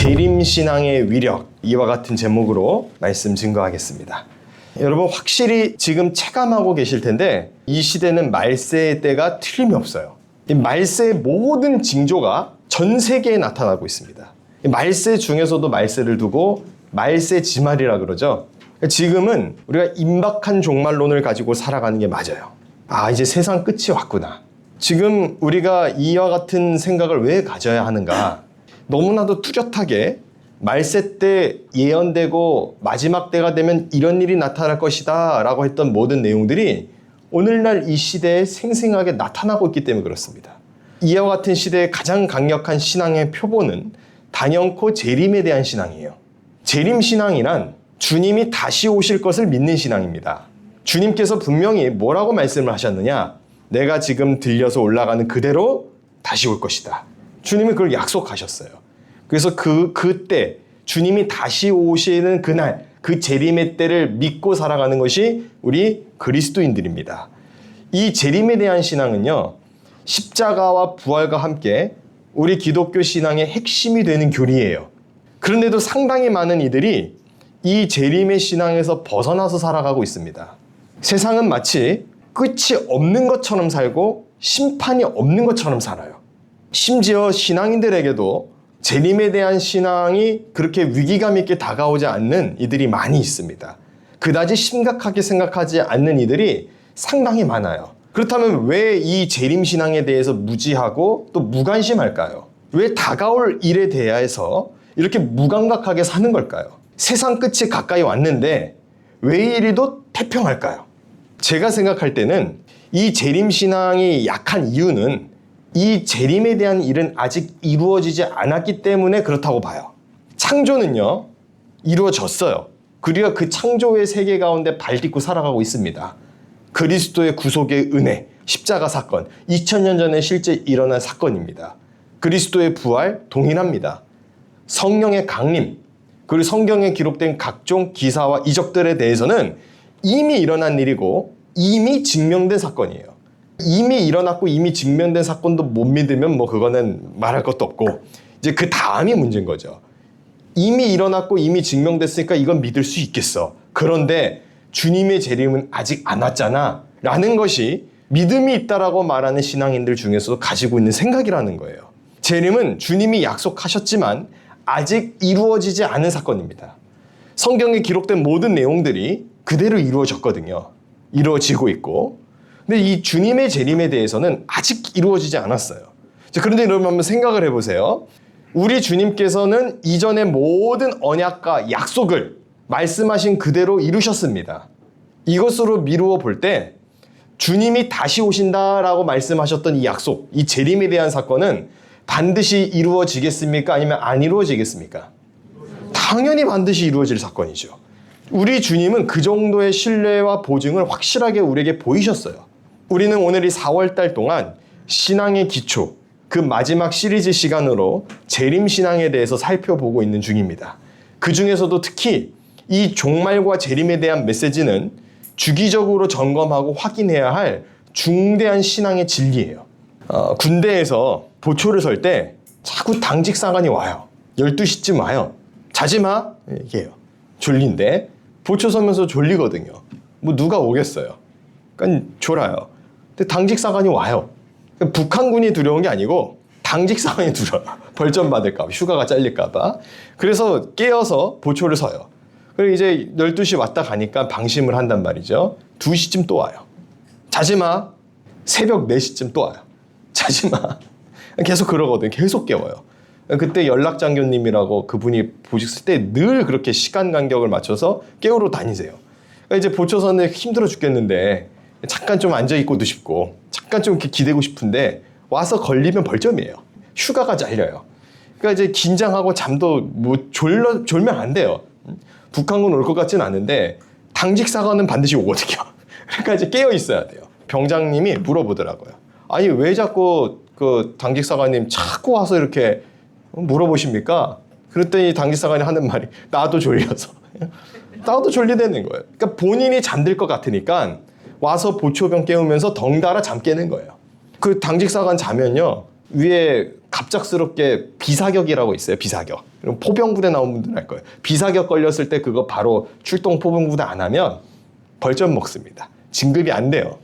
재림신앙의 위력, 이와 같은 제목으로 말씀 증거하겠습니다. 여러분 확실히 지금 체감하고 계실 텐데 이 시대는 말세의 때가 틀림이 없어요. 이 말세의 모든 징조가 전 세계에 나타나고 있습니다. 이 말세 중에서도 말세를 두고 말세 지말이라 그러죠. 지금은 우리가 임박한 종말론을 가지고 살아가는 게 맞아요. 이제 세상 끝이 왔구나. 지금 우리가 이와 같은 생각을 왜 가져야 하는가? 너무나도 뚜렷하게 말세 때 예언되고 마지막 때가 되면 이런 일이 나타날 것이다 라고 했던 모든 내용들이 오늘날 이 시대에 생생하게 나타나고 있기 때문에 그렇습니다. 이와 같은 시대의 가장 강력한 신앙의 표본은 단연코 재림에 대한 신앙이에요. 재림신앙이란 주님이 다시 오실 것을 믿는 신앙입니다. 주님께서 분명히 뭐라고 말씀을 하셨느냐? 내가 지금 들려서 올라가는 그대로 다시 올 것이다. 주님이 그걸 약속하셨어요. 그래서 그때 주님이 다시 오시는 그날, 그 재림의 때를 믿고 살아가는 것이 우리 그리스도인들입니다. 이 재림에 대한 신앙은요, 십자가와 부활과 함께 우리 기독교 신앙의 핵심이 되는 교리예요. 그런데도 상당히 많은 이들이 이 재림의 신앙에서 벗어나서 살아가고 있습니다. 세상은 마치 끝이 없는 것처럼 살고 심판이 없는 것처럼 살아요. 심지어 신앙인들에게도 재림에 대한 신앙이 그렇게 위기감 있게 다가오지 않는 이들이 많이 있습니다. 그다지 심각하게 생각하지 않는 이들이 상당히 많아요. 그렇다면 왜 이 재림 신앙에 대해서 무지하고 또 무관심할까요? 왜 다가올 일에 대해서 이렇게 무감각하게 사는 걸까요? 세상 끝이 가까이 왔는데 왜 이리도 태평할까요? 제가 생각할 때는 이 재림 신앙이 약한 이유는 이 재림에 대한 일은 아직 이루어지지 않았기 때문에 그렇다고 봐요. 창조는요, 이루어졌어요. 우리가 그 창조의 세계 가운데 발딛고 살아가고 있습니다. 그리스도의 구속의 은혜, 십자가 사건, 2000년 전에 실제 일어난 사건입니다. 그리스도의 부활 동일합니다. 성령의 강림, 그리고 성경에 기록된 각종 기사와 이적들에 대해서는 이미 일어난 일이고 이미 증명된 사건이에요. 이미 일어났고 이미 증명된 사건도 못 믿으면 그거는 말할 것도 없고 이제 그 다음이 문제인 거죠. 이미 일어났고 이미 증명됐으니까 이건 믿을 수 있겠어. 그런데 주님의 재림은 아직 안 왔잖아 라는 것이 믿음이 있다라고 말하는 신앙인들 중에서도 가지고 있는 생각이라는 거예요. 재림은 주님이 약속하셨지만 아직 이루어지지 않은 사건입니다. 성경에 기록된 모든 내용들이 그대로 이루어졌거든요. 이루어지고 있고. 근데 이 주님의 재림에 대해서는 아직 이루어지지 않았어요. 그런데 여러분 한번 생각을 해보세요. 우리 주님께서는 이전의 모든 언약과 약속을 말씀하신 그대로 이루셨습니다. 이것으로 미루어 볼 때 주님이 다시 오신다라고 말씀하셨던 이 약속, 이 재림에 대한 사건은 반드시 이루어지겠습니까? 아니면 안 이루어지겠습니까? 당연히 반드시 이루어질 사건이죠. 우리 주님은 그 정도의 신뢰와 보증을 확실하게 우리에게 보이셨어요. 우리는 오늘 이 4월달 동안 신앙의 기초, 그 마지막 시리즈 시간으로 재림신앙에 대해서 살펴보고 있는 중입니다. 그 중에서도 특히 이 종말과 재림에 대한 메시지는 주기적으로 점검하고 확인해야 할 중대한 신앙의 진리예요. 군대에서 보초를 설 때 자꾸 당직 사관이 와요. 12시쯤 와요. 자지 마! 이게요. 졸린데 보초 서면서 졸리거든요. 누가 오겠어요. 그러니까 졸아요. 근데 당직 사관이 와요. 그러니까 북한군이 두려운 게 아니고 당직 사관이 두려워요. 벌점 받을까 봐, 휴가가 잘릴까 봐. 그래서 깨어서 보초를 서요. 그리고 이제 12시 왔다 가니까 방심을 한단 말이죠. 2시쯤 또 와요. 자지 마. 새벽 4시쯤 또 와요. 자지 마. 계속 그러거든요. 계속 깨워요. 그때 연락장교님이라고 그분이 보셨을 때 늘 그렇게 시간 간격을 맞춰서 깨우러 다니세요. 그러니까 이제 보초선에 힘들어 죽겠는데 잠깐 좀 앉아있고도 싶고 잠깐 좀 이렇게 기대고 싶은데 와서 걸리면 벌점이에요. 휴가가 잘려요. 그러니까 이제 긴장하고 잠도 졸면 안 돼요. 북한군 올 것 같진 않은데 당직 사관은 반드시 오거든요. 그러니까 이제 깨어 있어야 돼요. 병장님이 물어보더라고요. 아니 왜 자꾸 그 당직 사관님 자꾸 와서 이렇게 물어보십니까? 그랬더니 당직 사관이 하는 말이 나도 졸려서. 나도 졸리다는 거예요. 그러니까 본인이 잠들 것 같으니까 와서 보초병 깨우면서 덩달아 잠 깨는 거예요. 그 당직 사관 자면요 위에 갑작스럽게 비사격이라고 있어요. 비사격. 그럼 포병부대 나온 분들은 알 거예요. 비사격 걸렸을 때 그거 바로 출동 포병부대 안 하면 벌점 먹습니다. 진급이 안 돼요.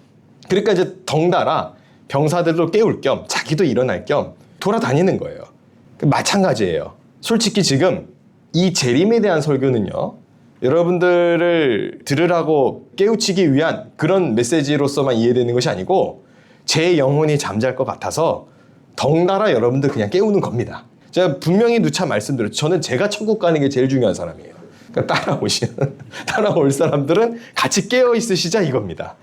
그러니까 이제 덩달아 병사들도 깨울 겸 자기도 일어날 겸 돌아다니는 거예요. 마찬가지예요. 솔직히 지금 이 재림에 대한 설교는요, 여러분들을 들으라고 깨우치기 위한 그런 메시지로서만 이해되는 것이 아니고 제 영혼이 잠잘 것 같아서 덩달아 여러분들 그냥 깨우는 겁니다. 제가 분명히 누차 말씀드렸죠. 저는 제가 천국 가는 게 제일 중요한 사람이에요. 그러니까 따라올 사람들은 같이 깨어 있으시자 이겁니다.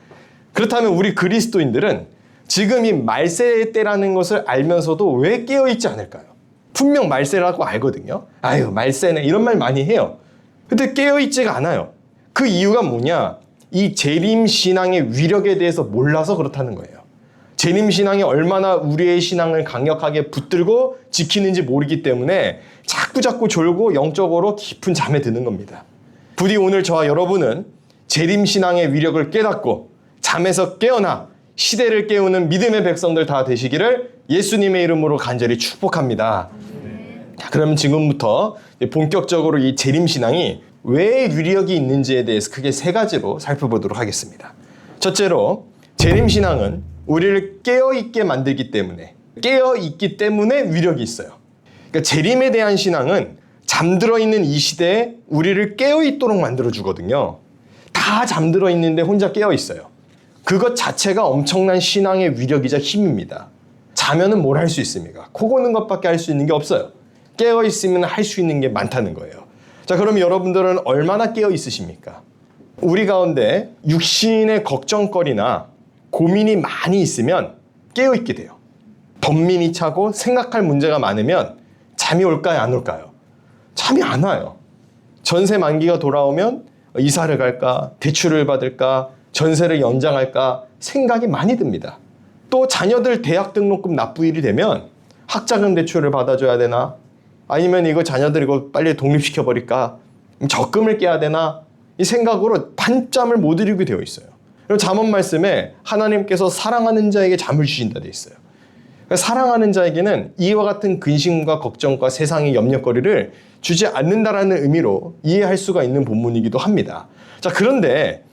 그렇다면 우리 그리스도인들은 지금 이 말세의 때라는 것을 알면서도 왜 깨어 있지 않을까요? 분명 말세라고 알거든요. 아유, 말세네 이런 말 많이 해요. 근데 깨어 있지가 않아요. 그 이유가 뭐냐? 이 재림 신앙의 위력에 대해서 몰라서 그렇다는 거예요. 재림 신앙이 얼마나 우리의 신앙을 강력하게 붙들고 지키는지 모르기 때문에 자꾸 졸고 영적으로 깊은 잠에 드는 겁니다. 부디 오늘 저와 여러분은 재림 신앙의 위력을 깨닫고 잠에서 깨어나 시대를 깨우는 믿음의 백성들 다 되시기를 예수님의 이름으로 간절히 축복합니다. 자, 그럼 지금부터 본격적으로 이 재림 신앙이 왜 위력이 있는지에 대해서 크게 세 가지로 살펴보도록 하겠습니다. 첫째로 재림 신앙은 우리를 깨어있게 만들기 때문에 깨어있기 때문에 위력이 있어요. 그러니까 재림에 대한 신앙은 잠들어 있는 이 시대에 우리를 깨어있도록 만들어주거든요. 다 잠들어 있는데 혼자 깨어있어요. 그것 자체가 엄청난 신앙의 위력이자 힘입니다. 자면은 뭘 할 수 있습니까? 코 고는 것밖에 할 수 있는 게 없어요. 깨어있으면 할 수 있는 게 많다는 거예요. 자, 그럼 여러분들은 얼마나 깨어있으십니까? 우리 가운데 육신의 걱정거리나 고민이 많이 있으면 깨어있게 돼요. 번민이 차고 생각할 문제가 많으면 잠이 올까요? 안 올까요? 잠이 안 와요. 전세 만기가 돌아오면 이사를 갈까? 대출을 받을까? 전세를 연장할까? 생각이 많이 듭니다. 또 자녀들 대학 등록금 납부일이 되면 학자금 대출을 받아줘야 되나? 아니면 이거 자녀들 이거 빨리 독립시켜버릴까? 적금을 깨야 되나? 이 생각으로 밤잠을 못 이루게 되어 있어요. 그리고 잠언 말씀에 하나님께서 사랑하는 자에게 잠을 주신다 돼 있어요. 그러니까 사랑하는 자에게는 이와 같은 근심과 걱정과 세상의 염려거리를 주지 않는다라는 의미로 이해할 수가 있는 본문이기도 합니다. 자, 그런데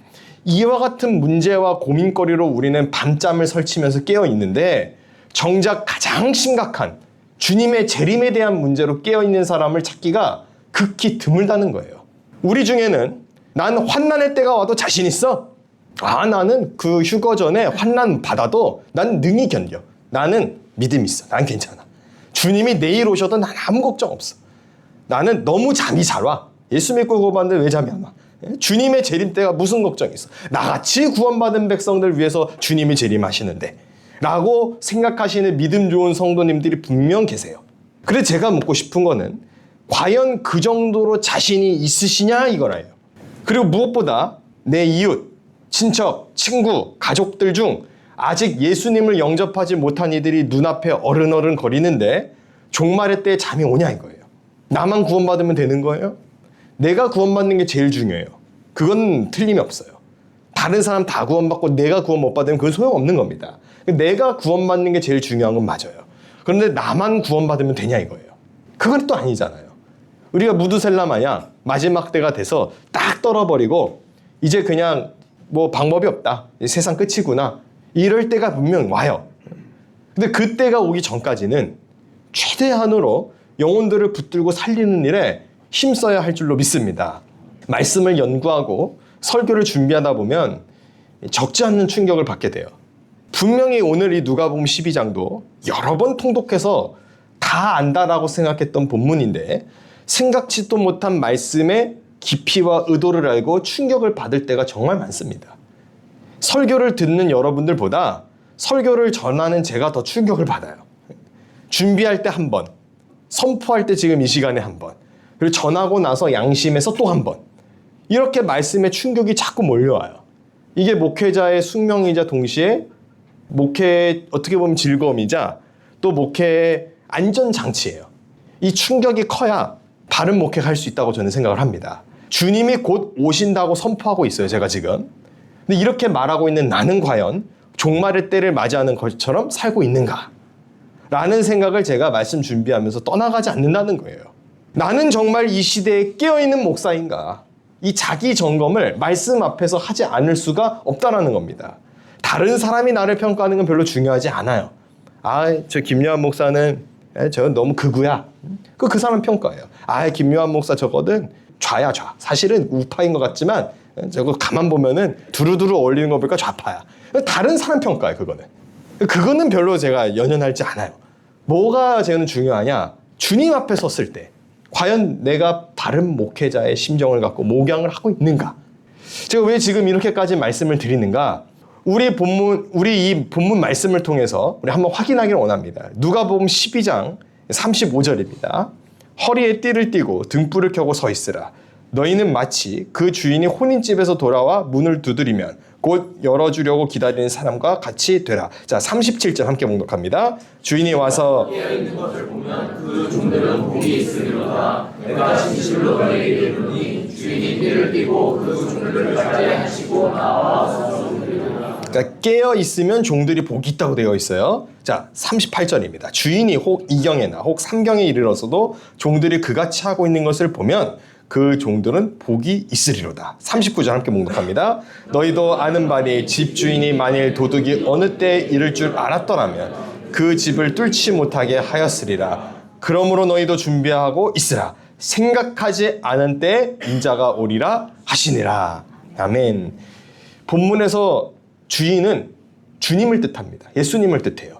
이와 같은 문제와 고민거리로 우리는 밤잠을 설치면서 깨어 있는데 정작 가장 심각한 주님의 재림에 대한 문제로 깨어 있는 사람을 찾기가 극히 드물다는 거예요. 우리 중에는 난 환난의 때가 와도 자신 있어. 나는 그 휴거 전에 환난 받아도 난 능히 견뎌. 나는 믿음 있어. 난 괜찮아. 주님이 내일 오셔도 난 아무 걱정 없어. 나는 너무 잠이 잘 와. 예수 믿고 구원받는데 왜 잠이 안 와? 주님의 재림 때가 무슨 걱정이 있어? 나같이 구원받은 백성들 위해서 주님이 재림하시는데 라고 생각하시는 믿음 좋은 성도님들이 분명 계세요. 그래서 제가 묻고 싶은 거는 과연 그 정도로 자신이 있으시냐 이거라요. 그리고 무엇보다 내 이웃, 친척, 친구, 가족들 중 아직 예수님을 영접하지 못한 이들이 눈앞에 어른어른 거리는데 종말의 때에 잠이 오냐 이거예요. 나만 구원받으면 되는 거예요? 내가 구원받는 게 제일 중요해요. 그건 틀림이 없어요. 다른 사람 다 구원받고 내가 구원 못 받으면 그건 소용없는 겁니다. 내가 구원받는 게 제일 중요한 건 맞아요. 그런데 나만 구원받으면 되냐 이거예요. 그건 또 아니잖아요. 우리가 무드셀라 마냥 마지막 때가 돼서 딱 떨어버리고 이제 그냥 뭐 방법이 없다. 세상 끝이구나. 이럴 때가 분명 와요. 근데 그 때가 오기 전까지는 최대한으로 영혼들을 붙들고 살리는 일에 힘써야 할 줄로 믿습니다. 말씀을 연구하고 설교를 준비하다 보면 적지 않는 충격을 받게 돼요. 분명히 오늘 이 누가복음 12장도 여러 번 통독해서 다 안다라고 생각했던 본문인데 생각지도 못한 말씀의 깊이와 의도를 알고 충격을 받을 때가 정말 많습니다. 설교를 듣는 여러분들보다 설교를 전하는 제가 더 충격을 받아요. 준비할 때 한 번, 선포할 때 지금 이 시간에 한 번, 그리고 전하고 나서 양심에서 또 한 번. 이렇게 말씀의 충격이 자꾸 몰려와요. 이게 목회자의 숙명이자 동시에 목회의 어떻게 보면 즐거움이자 또 목회의 안전장치예요. 이 충격이 커야 바른 목회할 수 있다고 저는 생각을 합니다. 주님이 곧 오신다고 선포하고 있어요, 제가 지금. 근데 이렇게 말하고 있는 나는 과연 종말의 때를 맞이하는 것처럼 살고 있는가? 라는 생각을 제가 말씀 준비하면서 떠나가지 않는다는 거예요. 나는 정말 이 시대에 깨어있는 목사인가? 이 자기 점검을 말씀 앞에서 하지 않을 수가 없다라는 겁니다. 다른 사람이 나를 평가하는 건 별로 중요하지 않아요. 저 김요한 목사는 저 너무 극우야. 그 사람 평가예요. 김요한 목사 저거든 좌야 좌. 사실은 우파인 것 같지만 저거 가만 보면은 두루두루 어울리는 거 보니까 좌파야. 다른 사람 평가예요. 그거는 별로 제가 연연하지 않아요. 뭐가 저는 중요하냐? 주님 앞에 섰을 때 과연 내가 바른 목회자의 심정을 갖고 목양을 하고 있는가? 제가 왜 지금 이렇게까지 말씀을 드리는가? 우리 이 본문 말씀을 통해서 우리 한번 확인하기를 원합니다. 누가복음 12장 35절입니다. 허리에 띠를 띠고 등불을 켜고 서 있으라. 너희는 마치 그 주인이 혼인집에서 돌아와 문을 두드리면 곧 열어주려고 기다리는 사람과 같이 되라. 자, 37절 함께 봉독합니다. 주인이 와서 깨어있는 것을 보면 그 종들은 복이 있으리로다. 내가 진실로 너희에게 이르노니 주인이 띠를 띠고 그 종들을 맞이하시고 나와서 그러니까 깨어 있으면 종들이 복이 있다고 되어 있어요. 자, 38절입니다. 주인이 혹 2경에나 혹 3경에 이르러서도 종들이 그같이 하고 있는 것을 보면 그 종들은 복이 있으리로다. 39절 함께 봉독합니다. 너희도 아는 바니 집주인이 만일 도둑이 어느 때에 이를 줄 알았더라면 그 집을 뚫지 못하게 하였으리라. 그러므로 너희도 준비하고 있으라. 생각하지 않은 때에 인자가 오리라 하시니라. 아멘. 본문에서 주인은 주님을 뜻합니다. 예수님을 뜻해요.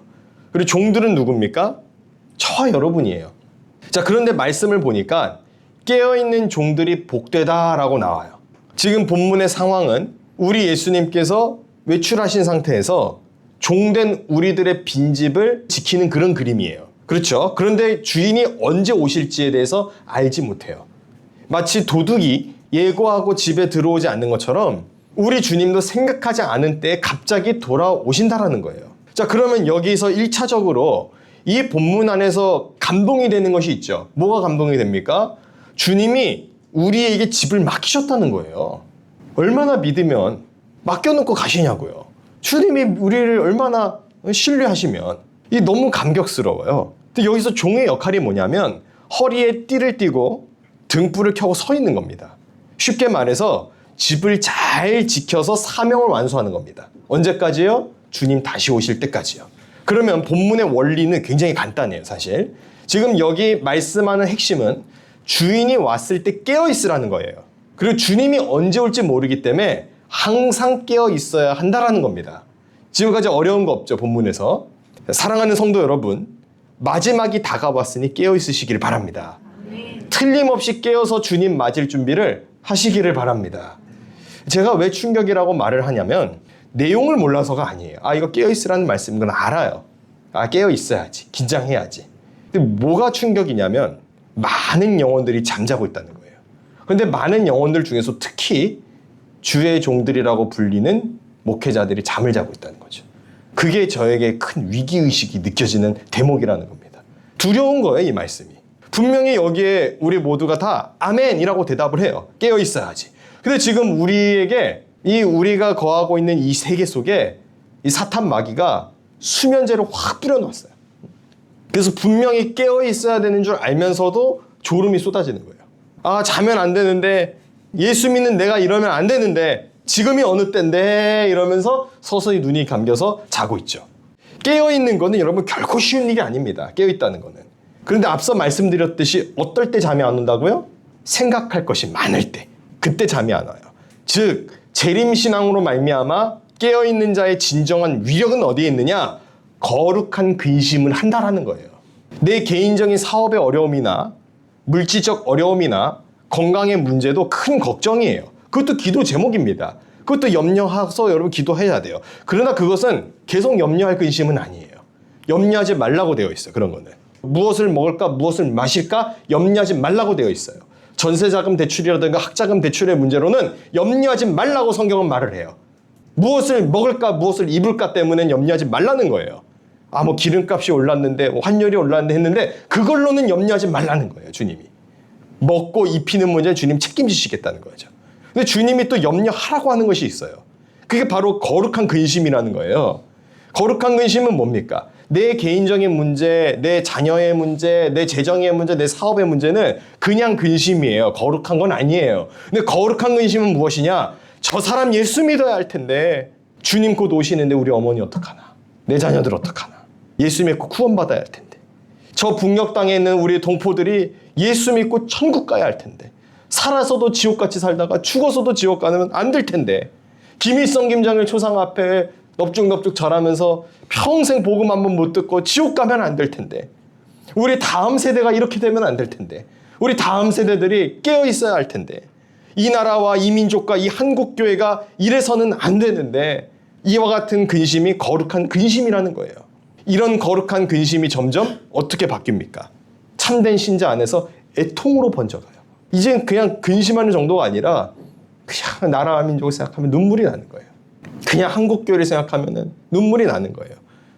그리고 종들은 누굽니까? 저와 여러분이에요. 자, 그런데 말씀을 보니까 깨어있는 종들이 복되다라고 나와요. 지금 본문의 상황은 우리 예수님께서 외출하신 상태에서 종된 우리들의 빈집을 지키는 그런 그림이에요. 그렇죠? 그런데 주인이 언제 오실지에 대해서 알지 못해요. 마치 도둑이 예고하고 집에 들어오지 않는 것처럼 우리 주님도 생각하지 않은 때에 갑자기 돌아오신다라는 거예요. 자, 그러면 여기서 1차적으로 이 본문 안에서 감동이 되는 것이 있죠. 뭐가 감동이 됩니까? 주님이 우리에게 집을 맡기셨다는 거예요. 얼마나 믿으면 맡겨놓고 가시냐고요. 주님이 우리를 얼마나 신뢰하시면 이 너무 감격스러워요. 근데 여기서 종의 역할이 뭐냐면 허리에 띠를 띠고 등불을 켜고 서 있는 겁니다. 쉽게 말해서 집을 잘 지켜서 사명을 완수하는 겁니다. 언제까지요? 주님 다시 오실 때까지요. 그러면 본문의 원리는 굉장히 간단해요, 사실. 지금 여기 말씀하는 핵심은 주인이 왔을 때 깨어 있으라는 거예요. 그리고 주님이 언제 올지 모르기 때문에 항상 깨어 있어야 한다라는 겁니다. 지금까지 어려운 거 없죠, 본문에서. 사랑하는 성도 여러분, 마지막이 다가왔으니 깨어 있으시길 바랍니다. 틀림없이 깨어서 주님 맞을 준비를 하시기를 바랍니다. 제가 왜 충격이라고 말을 하냐면 내용을 몰라서가 아니에요. 이거 깨어 있으라는 말씀인 건 알아요. 깨어 있어야지. 긴장해야지. 근데 뭐가 충격이냐면 많은 영혼들이 잠자고 있다는 거예요. 그런데 많은 영혼들 중에서 특히 주의 종들이라고 불리는 목회자들이 잠을 자고 있다는 거죠. 그게 저에게 큰 위기의식이 느껴지는 대목이라는 겁니다. 두려운 거예요, 이 말씀이. 분명히 여기에 우리 모두가 다 아멘이라고 대답을 해요. 깨어 있어야지. 근데 지금 우리에게 우리가 거하고 있는 이 세계 속에 이 사탄 마귀가 수면제를 확 뿌려놨어요. 그래서 분명히 깨어 있어야 되는 줄 알면서도 졸음이 쏟아지는 거예요. 자면 안 되는데, 예수 믿는 내가 이러면 안 되는데, 지금이 어느 때인데 이러면서 서서히 눈이 감겨서 자고 있죠. 깨어 있는 거는 여러분 결코 쉬운 일이 아닙니다. 깨어 있다는 거는. 그런데 앞서 말씀드렸듯이 어떨 때 잠이 안 온다고요? 생각할 것이 많을 때. 그때 잠이 안 와요. 즉 재림신앙으로 말미암아 깨어있는 자의 진정한 위력은 어디에 있느냐? 거룩한 근심을 한다라는 거예요. 내 개인적인 사업의 어려움이나 물질적 어려움이나 건강의 문제도 큰 걱정이에요. 그것도 기도 제목입니다. 그것도 염려해서 여러분 기도해야 돼요. 그러나 그것은 계속 염려할 근심은 아니에요. 염려하지 말라고 되어 있어요. 그런 거는. 무엇을 먹을까, 무엇을 마실까 염려하지 말라고 되어 있어요. 전세자금 대출이라든가 학자금 대출의 문제로는 염려하지 말라고 성경은 말을 해요. 무엇을 먹을까, 무엇을 입을까 때문에 염려하지 말라는 거예요. 뭐 기름값이 올랐는데, 환율이 올랐는데 했는데 그걸로는 염려하지 말라는 거예요, 주님이. 먹고 입히는 문제는 주님 책임지시겠다는 거죠. 근데 주님이 또 염려하라고 하는 것이 있어요. 그게 바로 거룩한 근심이라는 거예요. 거룩한 근심은 뭡니까? 내 개인적인 문제, 내 자녀의 문제, 내 재정의 문제, 내 사업의 문제는 그냥 근심이에요. 거룩한 건 아니에요. 근데 거룩한 근심은 무엇이냐? 저 사람 예수 믿어야 할 텐데 주님 곧 오시는데 우리 어머니 어떡하나? 내 자녀들 어떡하나? 예수 믿고 구원받아야 할 텐데. 저 북녘 땅에 있는 우리 동포들이 예수 믿고 천국 가야 할 텐데. 살아서도 지옥같이 살다가 죽어서도 지옥 가면 안 될 텐데. 김일성 김정일 초상 앞에 넙죽넙죽 절하면서 평생 복음 한 번 못 듣고 지옥 가면 안 될 텐데. 우리 다음 세대가 이렇게 되면 안 될 텐데. 우리 다음 세대들이 깨어 있어야 할 텐데. 이 나라와 이 민족과 이 한국교회가 이래서는 안 되는데 이와 같은 근심이 거룩한 근심이라는 거예요. 이런 거룩한 근심이 점점 어떻게 바뀝니까? 참된 신자 안에서 애통으로 번져가요. 이젠 그냥 근심하는 정도가 아니라 그냥 나라와 민족을 생각하면 눈물이 나는 거예요. 그냥 한국교회를 생각하면 눈물이 나는 거예요.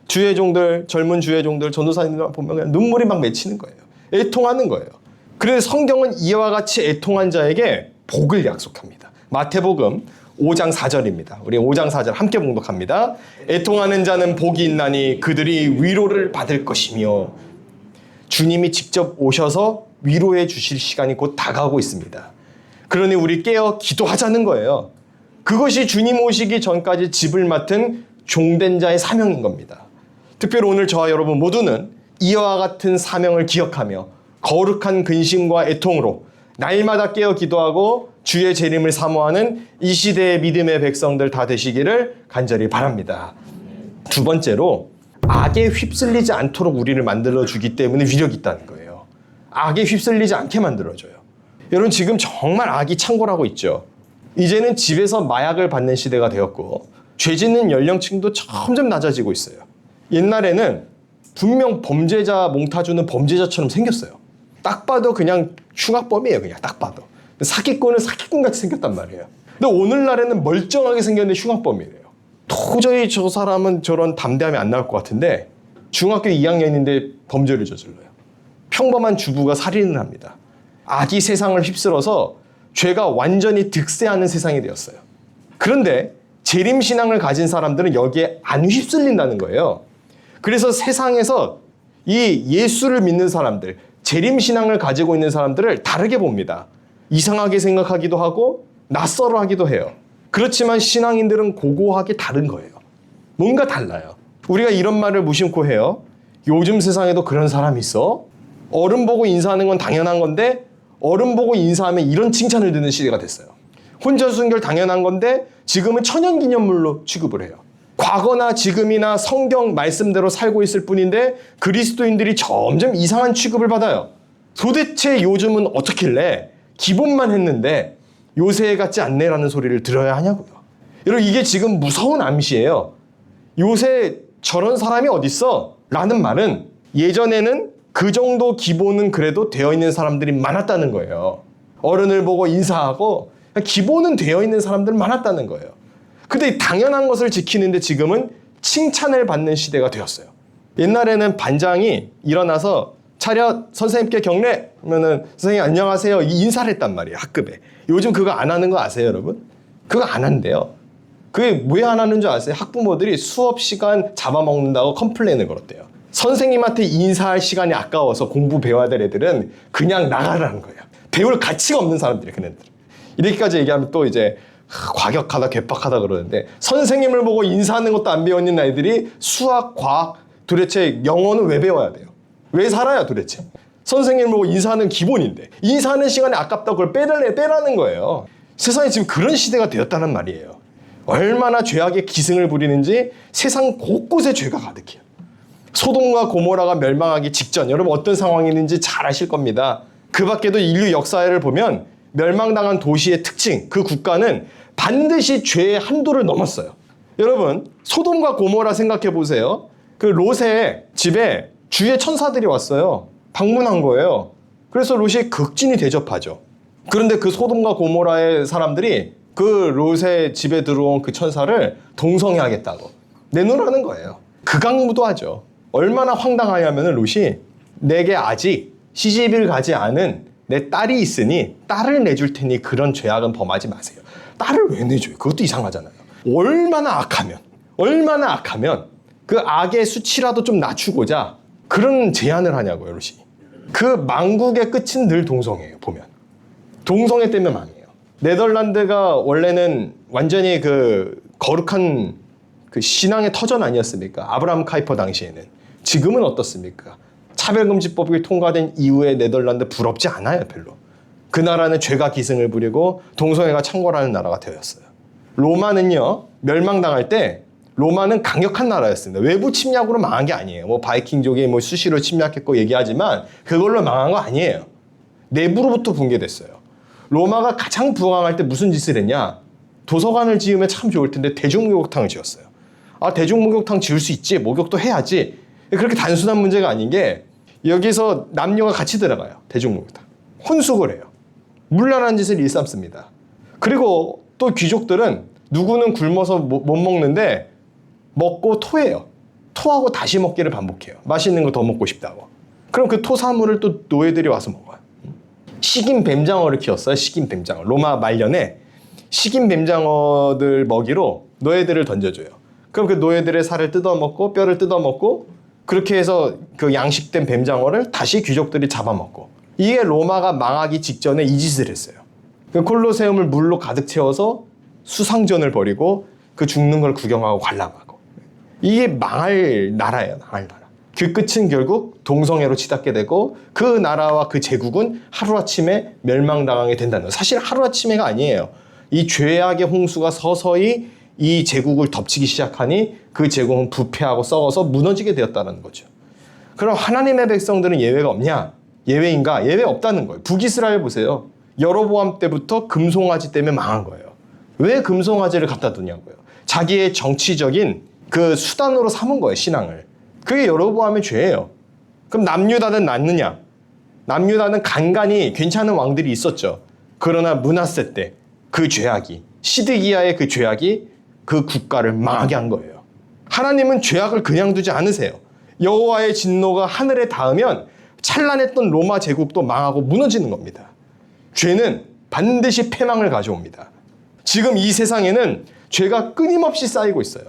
주회종들, 젊은 주회종들, 전도사님들 보면 그냥 눈물이 막 맺히는 거예요. 애통하는 거예요. 그래서 성경은 이와 같이 애통한 자에게 복을 약속합니다. 마태복음 5장 4절입니다. 우리 5장 4절 함께 봉독합니다. 애통하는 자는 복이 있나니 그들이 위로를 받을 것이며. 주님이 직접 오셔서 위로해 주실 시간이 곧 다가오고 있습니다. 그러니 우리 깨어 기도하자는 거예요. 그것이 주님 오시기 전까지 집을 맡은 종된 자의 사명인 겁니다. 특별히 오늘 저와 여러분 모두는 이와 같은 사명을 기억하며 거룩한 근심과 애통으로 날마다 깨어 기도하고 주의 재림을 사모하는 이 시대의 믿음의 백성들 다 되시기를 간절히 바랍니다. 두 번째로 악에 휩쓸리지 않도록 우리를 만들어주기 때문에 위력이 있다는 거예요. 악에 휩쓸리지 않게 만들어줘요. 여러분 지금 정말 악이 창궐하고 있죠. 이제는 집에서 마약을 받는 시대가 되었고 죄 짓는 연령층도 점점 낮아지고 있어요. 옛날에는 분명 범죄자 몽타주는 범죄자처럼 생겼어요. 딱 봐도 그냥 흉악범이에요. 그냥 딱 봐도. 사기꾼은 사기꾼같이 생겼단 말이에요. 근데 오늘날에는 멀쩡하게 생겼는데 흉악범이래요. 도저히 저 사람은 저런 담대함이 안 나올 것 같은데 중학교 2학년인데 범죄를 저질러요. 평범한 주부가 살인을 합니다. 악이 세상을 휩쓸어서 죄가 완전히 득세하는 세상이 되었어요. 그런데 재림신앙을 가진 사람들은 여기에 안 휩쓸린다는 거예요. 그래서 세상에서 이 예수를 믿는 사람들, 재림신앙을 가지고 있는 사람들을 다르게 봅니다. 이상하게 생각하기도 하고 낯설어 하기도 해요. 그렇지만 신앙인들은 고고하게 다른 거예요. 뭔가 달라요. 우리가 이런 말을 무심코 해요. 요즘 세상에도 그런 사람이 있어? 어른 보고 인사하는 건 당연한 건데 어른 보고 인사하면 이런 칭찬을 듣는 시대가 됐어요. 혼자 순결 당연한 건데 지금은 천연기념물로 취급을 해요. 과거나 지금이나 성경 말씀대로 살고 있을 뿐인데 그리스도인들이 점점 이상한 취급을 받아요. 도대체 요즘은 어떻길래 기본만 했는데 요새 같지 않네라는 소리를 들어야 하냐고요. 여러분 이게 지금 무서운 암시예요. 요새 저런 사람이 어딨어? 라는 말은 예전에는 그 정도 기본은 그래도 되어 있는 사람들이 많았다는 거예요. 어른을 보고 인사하고 기본은 되어 있는 사람들 많았다는 거예요. 근데 당연한 것을 지키는데 지금은 칭찬을 받는 시대가 되었어요. 옛날에는 반장이 일어나서 차렷 선생님께 경례 하면은 선생님 안녕하세요 이 인사를 했단 말이에요. 학급에. 요즘 그거 안 하는 거 아세요 여러분? 그거 안 한대요. 그게 왜 안 하는 줄 아세요? 학부모들이 수업 시간 잡아먹는다고 컴플레인을 걸었대요. 선생님한테 인사할 시간이 아까워서 공부 배워야 될 애들은 그냥 나가라는 거예요. 배울 가치가 없는 사람들이에요. 그네들. 이렇게까지 얘기하면 또 이제 과격하다 괴팍하다 그러는데 선생님을 보고 인사하는 것도 안 배웠는 아이들이 수학, 과학, 도대체 영어는 왜 배워야 돼요? 왜 살아요 도대체? 선생님을 보고 인사하는 기본인데 인사하는 시간이 아깝다고 그걸 빼라는 거예요. 세상에 지금 그런 시대가 되었다는 말이에요. 얼마나 죄악의 기승을 부리는지 세상 곳곳에 죄가 가득해요. 소돔과 고모라가 멸망하기 직전 여러분 어떤 상황이 있는지 잘 아실 겁니다. 그 밖에도 인류 역사를 보면 멸망당한 도시의 특징, 그 국가는 반드시 죄의 한도를 넘었어요. 여러분 소돔과 고모라 생각해 보세요. 그 롯의 집에 주의 천사들이 왔어요. 방문한 거예요. 그래서 롯이 극진히 대접하죠. 그런데 그 소돔과 고모라의 사람들이 그 롯의 집에 들어온 그 천사를 동성애하겠다고 내놓으라는 거예요. 극악무도하죠. 얼마나 황당하냐면 롯이 내게 아직 시집을 가지 않은 내 딸이 있으니 딸을 내줄 테니 그런 죄악은 범하지 마세요. 딸을 왜 내줘요? 그것도 이상하잖아요. 얼마나 악하면 그 악의 수치라도 좀 낮추고자 그런 제안을 하냐고요, 롯이. 그 망국의 끝은 늘 동성애예요, 보면. 동성애 때문에 망해요. 네덜란드가 원래는 완전히 그 거룩한 그 신앙의 터전 아니었습니까? 아브라함 카이퍼 당시에는. 지금은 어떻습니까? 차별금지법이 통과된 이후에 네덜란드 부럽지 않아요, 별로. 그 나라는 죄가 기승을 부리고 동성애가 창궐하는 나라가 되었어요. 로마는요, 멸망당할 때 로마는 강력한 나라였습니다. 외부 침략으로 망한 게 아니에요. 뭐 바이킹족이 뭐 수시로 침략했고 얘기하지만 그걸로 망한 거 아니에요. 내부로부터 붕괴됐어요. 로마가 가장 부강할 때 무슨 짓을 했냐? 도서관을 지으면 참 좋을 텐데 대중목욕탕을 지었어요. 아, 대중목욕탕 지을 수 있지. 목욕도 해야지. 그렇게 단순한 문제가 아닌 게 여기서 남녀가 같이 들어가요. 대중목욕탕. 혼숙을 해요. 문란한 짓을 일삼습니다. 그리고 또 귀족들은 누구는 굶어서 못 먹는데 먹고 토해요. 토하고 다시 먹기를 반복해요. 맛있는 거 더 먹고 싶다고. 그럼 그 토사물을 또 노예들이 와서 먹어요. 식인 뱀장어를 키웠어요. 식인 뱀장어. 로마 말년에 식인 뱀장어들 먹이로 노예들을 던져줘요. 그럼 그 노예들의 살을 뜯어먹고 뼈를 뜯어먹고 그렇게 해서 그 양식된 뱀장어를 다시 귀족들이 잡아먹고, 이게 로마가 망하기 직전에 이 짓을 했어요. 그 콜로세움을 물로 가득 채워서 수상전을 벌이고 그 죽는 걸 구경하고 관람하고. 이게 망할 나라예요. 망할 나라. 그 끝은 결국 동성애로 치닫게 되고 그 나라와 그 제국은 하루아침에 멸망당하게 된다는 거예요. 사실 하루아침에가 아니에요. 이 죄악의 홍수가 서서히 이 제국을 덮치기 시작하니 그 제국은 부패하고 썩어서 무너지게 되었다는 거죠. 그럼 하나님의 백성들은 예외가 없냐? 예외인가? 예외 없다는 거예요. 북이스라엘 보세요. 여로보암 때부터 금송아지 때문에 망한 거예요. 왜 금송아지를 갖다 두냐고요. 자기의 정치적인 그 수단으로 삼은 거예요, 신앙을. 그게 여로보암의 죄예요. 그럼 남유다는 낫느냐? 남유다는 간간히 괜찮은 왕들이 있었죠. 그러나 므낫세 때 그 죄악이, 시드기야의 그 죄악이 그 국가를 망하게 한 거예요. 하나님은 죄악을 그냥 두지 않으세요. 여호와의 진노가 하늘에 닿으면 찬란했던 로마 제국도 망하고 무너지는 겁니다. 죄는 반드시 패망을 가져옵니다. 지금 이 세상에는 죄가 끊임없이 쌓이고 있어요.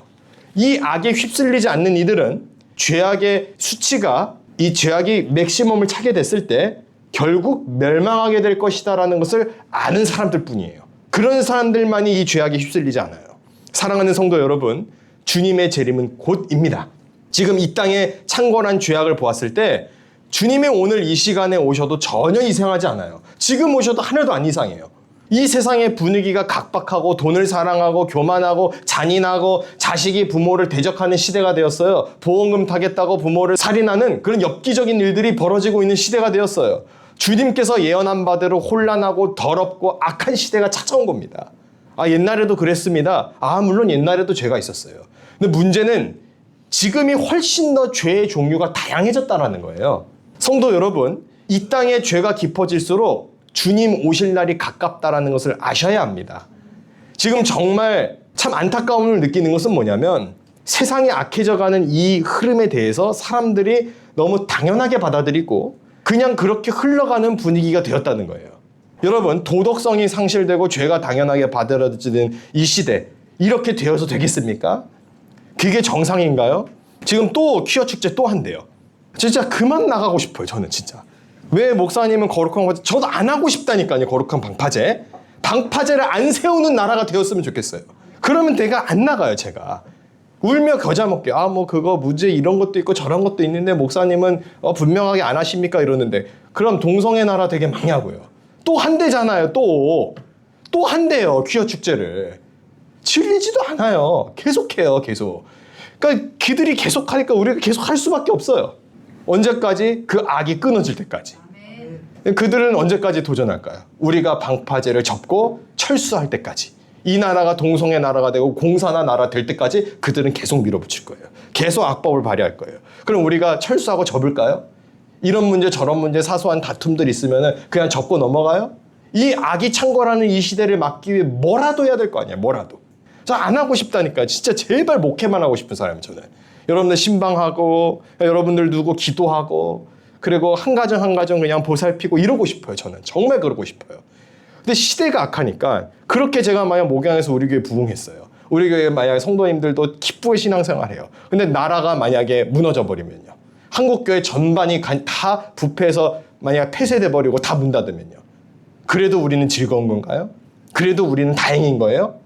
이 악에 휩쓸리지 않는 이들은 죄악의 수치가, 이 죄악이 맥시멈을 차게 됐을 때 결국 멸망하게 될 것이다라는 것을 아는 사람들 뿐이에요. 그런 사람들만이 이 죄악에 휩쓸리지 않아요. 사랑하는 성도 여러분, 주님의 재림은 곧입니다. 지금 이 땅에 창궐한 죄악을 보았을 때 주님이 오늘 이 시간에 오셔도 전혀 이상하지 않아요. 지금 오셔도 하나도 안 이상해요. 이 세상의 분위기가 각박하고 돈을 사랑하고 교만하고 잔인하고 자식이 부모를 대적하는 시대가 되었어요. 보험금 타겠다고 부모를 살인하는 그런 엽기적인 일들이 벌어지고 있는 시대가 되었어요. 주님께서 예언한 바대로 혼란하고 더럽고 악한 시대가 찾아온 겁니다. 아, 옛날에도 그랬습니다. 아, 물론 옛날에도 죄가 있었어요. 근데 문제는 지금이 훨씬 더 죄의 종류가 다양해졌다는 거예요. 성도 여러분, 이 땅의 죄가 깊어질수록 주님 오실 날이 가깝다라는 것을 아셔야 합니다. 지금 정말 참 안타까움을 느끼는 것은 뭐냐면 세상이 악해져가는 이 흐름에 대해서 사람들이 너무 당연하게 받아들이고 그냥 그렇게 흘러가는 분위기가 되었다는 거예요. 여러분, 도덕성이 상실되고 죄가 당연하게 받아들여지는 이 시대, 이렇게 되어서 되겠습니까? 그게 정상인가요? 지금 또 퀴어 축제 또 한대요. 진짜 그만 나가고 싶어요, 저는 진짜. 왜 목사님은 거룩한 방파제? 저도 안 하고 싶다니까요, 거룩한 방파제. 방파제를 안 세우는 나라가 되었으면 좋겠어요. 그러면 내가 안 나가요, 제가. 울며 겨자 먹게. 아, 뭐 그거 문제 이런 것도 있고 저런 것도 있는데 목사님은 분명하게 안 하십니까? 이러는데 그럼 동성애 나라 되게 망하고요. 또 한대잖아요, 또 한대요, 퀴어 축제를. 질리지도 않아요. 계속해요, 계속. 그러니까 그들이 계속하니까 우리가 계속 할 수밖에 없어요. 언제까지? 그 악이 끊어질 때까지. 그들은 언제까지 도전할까요? 우리가 방파제를 접고 철수할 때까지. 이 나라가 동성애 나라가 되고 공산화 나라 될 때까지 그들은 계속 밀어붙일 거예요. 계속 악법을 발휘할 거예요. 그럼 우리가 철수하고 접을까요? 이런 문제 저런 문제 사소한 다툼들 있으면 그냥 접고 넘어가요? 이 악이 창궐하는 이 시대를 막기 위해 뭐라도 해야 될 거 아니에요. 뭐라도. 저 안 하고 싶다니까. 진짜 제발 목회만 하고 싶은 사람이에요, 저는. 여러분들 신방하고 여러분들 두고 기도하고 그리고 한 가정 한 가정 그냥 보살피고 이러고 싶어요, 저는. 정말 그러고 싶어요. 근데 시대가 악하니까 그렇게 제가 만약 목양에서 우리 교회 부흥했어요. 우리 교회 만약에 성도님들도 기쁘게 신앙생활해요. 근데 나라가 만약에 무너져 버리면요. 한국교회 전반이 다 부패해서 만약에 폐쇄돼 버리고 다 문 닫으면요. 그래도 우리는 즐거운 건가요? 그래도 우리는 다행인 거예요?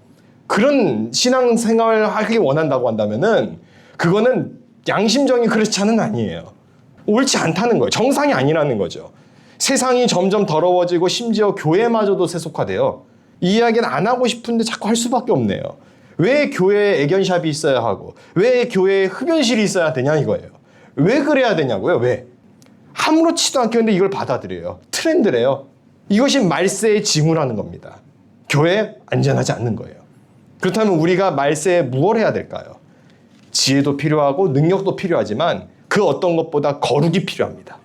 그런 신앙생활을 하기 원한다고 한다면은 그거는 양심적인 크리스찬은 아니에요. 옳지 않다는 거예요. 정상이 아니라는 거죠. 세상이 점점 더러워지고 심지어 교회마저도 세속화돼요. 이 이야기는 안 하고 싶은데 자꾸 할 수밖에 없네요. 왜 교회에 애견샵이 있어야 하고 왜 교회에 흡연실이 있어야 되냐 이거예요. 왜 그래야 되냐고요. 왜? 아무렇지도 않게 근데 이걸 받아들여요. 트렌드래요. 이것이 말세의 징후라는 겁니다. 교회 안전하지 않는 거예요. 그렇다면 우리가 말세에 무엇을 해야 될까요? 지혜도 필요하고 능력도 필요하지만 그 어떤 것보다 거룩이 필요합니다.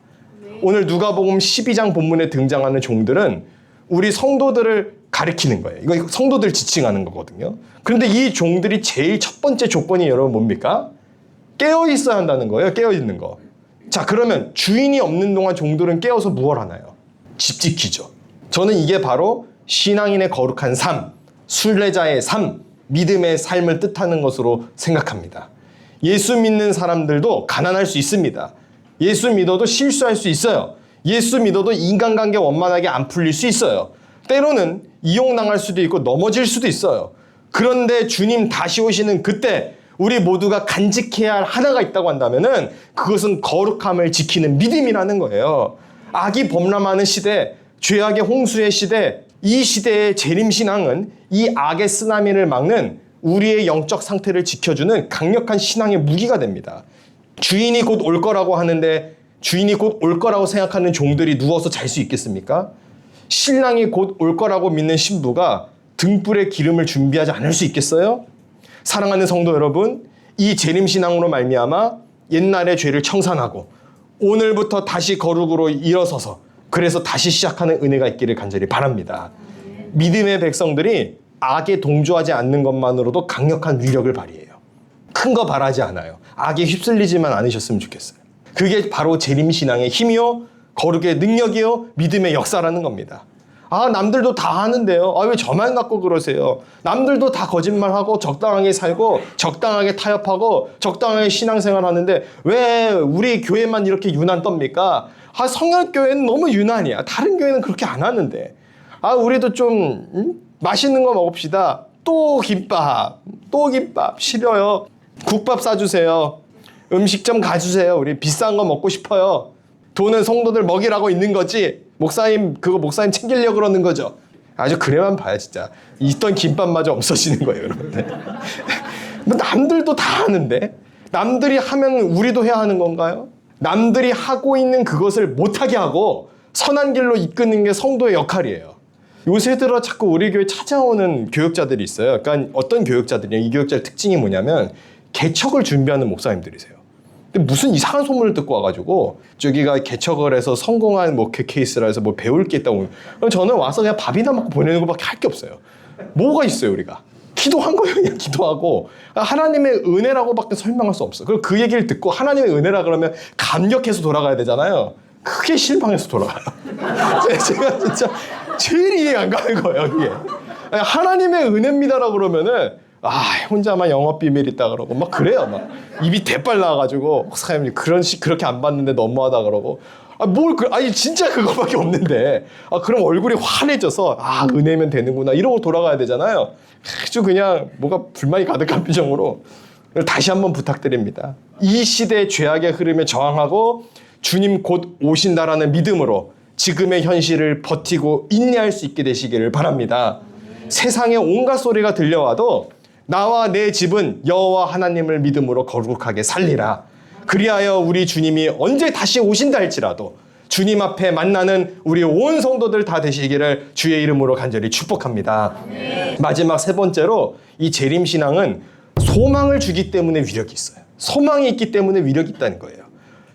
오늘 누가복음 12장 본문에 등장하는 종들은 우리 성도들을 가리키는 거예요. 이거 성도들 지칭하는 거거든요. 그런데 이 종들이 제일 첫 번째 조건이 여러분 뭡니까? 깨어 있어야 한다는 거예요. 깨어 있는 거. 자, 그러면 주인이 없는 동안 종들은 깨어서 무엇 하나요? 집 지키죠. 저는 이게 바로 신앙인의 거룩한 삶, 순례자의 삶, 믿음의 삶을 뜻하는 것으로 생각합니다. 예수 믿는 사람들도 가난할 수 있습니다. 예수 믿어도 실수할 수 있어요. 예수 믿어도 인간관계 원만하게 안 풀릴 수 있어요. 때로는 이용당할 수도 있고 넘어질 수도 있어요. 그런데 주님 다시 오시는 그때 우리 모두가 간직해야 할 하나가 있다고 한다면은 그것은 거룩함을 지키는 믿음이라는 거예요. 악이 범람하는 시대, 죄악의 홍수의 시대, 이 시대의 재림신앙은 이 악의 쓰나미를 막는 우리의 영적 상태를 지켜주는 강력한 신앙의 무기가 됩니다. 주인이 곧 올 거라고 하는데 주인이 곧 올 거라고 생각하는 종들이 누워서 잘 수 있겠습니까? 신랑이 곧 올 거라고 믿는 신부가 등불에 기름을 준비하지 않을 수 있겠어요? 사랑하는 성도 여러분, 이 재림신앙으로 말미암아 옛날의 죄를 청산하고 오늘부터 다시 거룩으로 일어서서 그래서 다시 시작하는 은혜가 있기를 간절히 바랍니다. 믿음의 백성들이 악에 동조하지 않는 것만으로도 강력한 위력을 발휘해요. 큰 거 바라지 않아요. 악에 휩쓸리지만 않으셨으면 좋겠어요. 그게 바로 재림신앙의 힘이요, 거룩의 능력이요, 믿음의 역사라는 겁니다. 아, 남들도 다 하는데요. 아, 왜 저만 갖고 그러세요? 남들도 다 거짓말하고 적당하게 살고 적당하게 타협하고 적당하게 신앙생활 하는데 왜 우리 교회만 이렇게 유난 떱니까? 아, 성결교회는 너무 유난이야. 다른 교회는 그렇게 안 하는데. 아, 우리도 좀 맛있는 거 먹읍시다. 또 김밥 싫어요. 국밥 싸주세요. 음식점 가주세요. 우리 비싼 거 먹고 싶어요. 돈은 성도들 먹이라고 있는 거지. 목사님 챙기려고 그러는 거죠. 아주 그래만 봐요, 진짜. 있던 김밥마저 없어지는 거예요, 여러분들. 뭐 남들도 다 하는데 남들이 하면 우리도 해야 하는 건가요? 남들이 하고 있는 그것을 못하게 하고 선한 길로 이끄는 게 성도의 역할이에요. 요새 들어 자꾸 우리 교회 찾아오는 교역자들이 있어요. 그러니까 어떤 교역자들이냐, 이 교역자의 특징이 뭐냐면 개척을 준비하는 목사님들이세요. 근데 무슨 이상한 소문을 듣고 와가지고 저기가 개척을 해서 성공한 뭐 케이스라 해서 뭐 배울 게 있다고. 그럼 저는 와서 그냥 밥이나 먹고 보내는 것밖에 할 게 없어요. 뭐가 있어요, 우리가? 기도한 거예요. 그냥 기도하고 하나님의 은혜라고밖에 설명할 수 없어. 그리고 그 얘기를 듣고 하나님의 은혜라 그러면 감격해서 돌아가야 되잖아요. 크게 실망해서 돌아가요. 제가 진짜 제일 이해 안 가는 거예요, 이게. 하나님의 은혜입니다라고 그러면은 혼자만 영업 비밀 있다 그러고 막 그래요. 막 입이 대빨 나와가지고 목사님 그렇게 안 봤는데 너무하다 그러고 진짜 그거밖에 없는데 그럼 얼굴이 환해져서 은혜면 되는구나 이러고 돌아가야 되잖아요. 아주 그냥 뭐가 불만이 가득한 표정으로. 다시 한번 부탁드립니다. 이 시대의 죄악의 흐름에 저항하고 주님 곧 오신다라는 믿음으로 지금의 현실을 버티고 인내할 수 있게 되시기를 바랍니다. 세상에 온갖 소리가 들려와도 나와 내 집은 여호와 하나님을 믿음으로 거룩하게 살리라. 그리하여 우리 주님이 언제 다시 오신다 할지라도 주님 앞에 만나는 우리 온 성도들 다 되시기를 주의 이름으로 간절히 축복합니다. 마지막 세 번째로 이 재림신앙은 소망을 주기 때문에 위력이 있어요. 소망이 있기 때문에 위력이 있다는 거예요.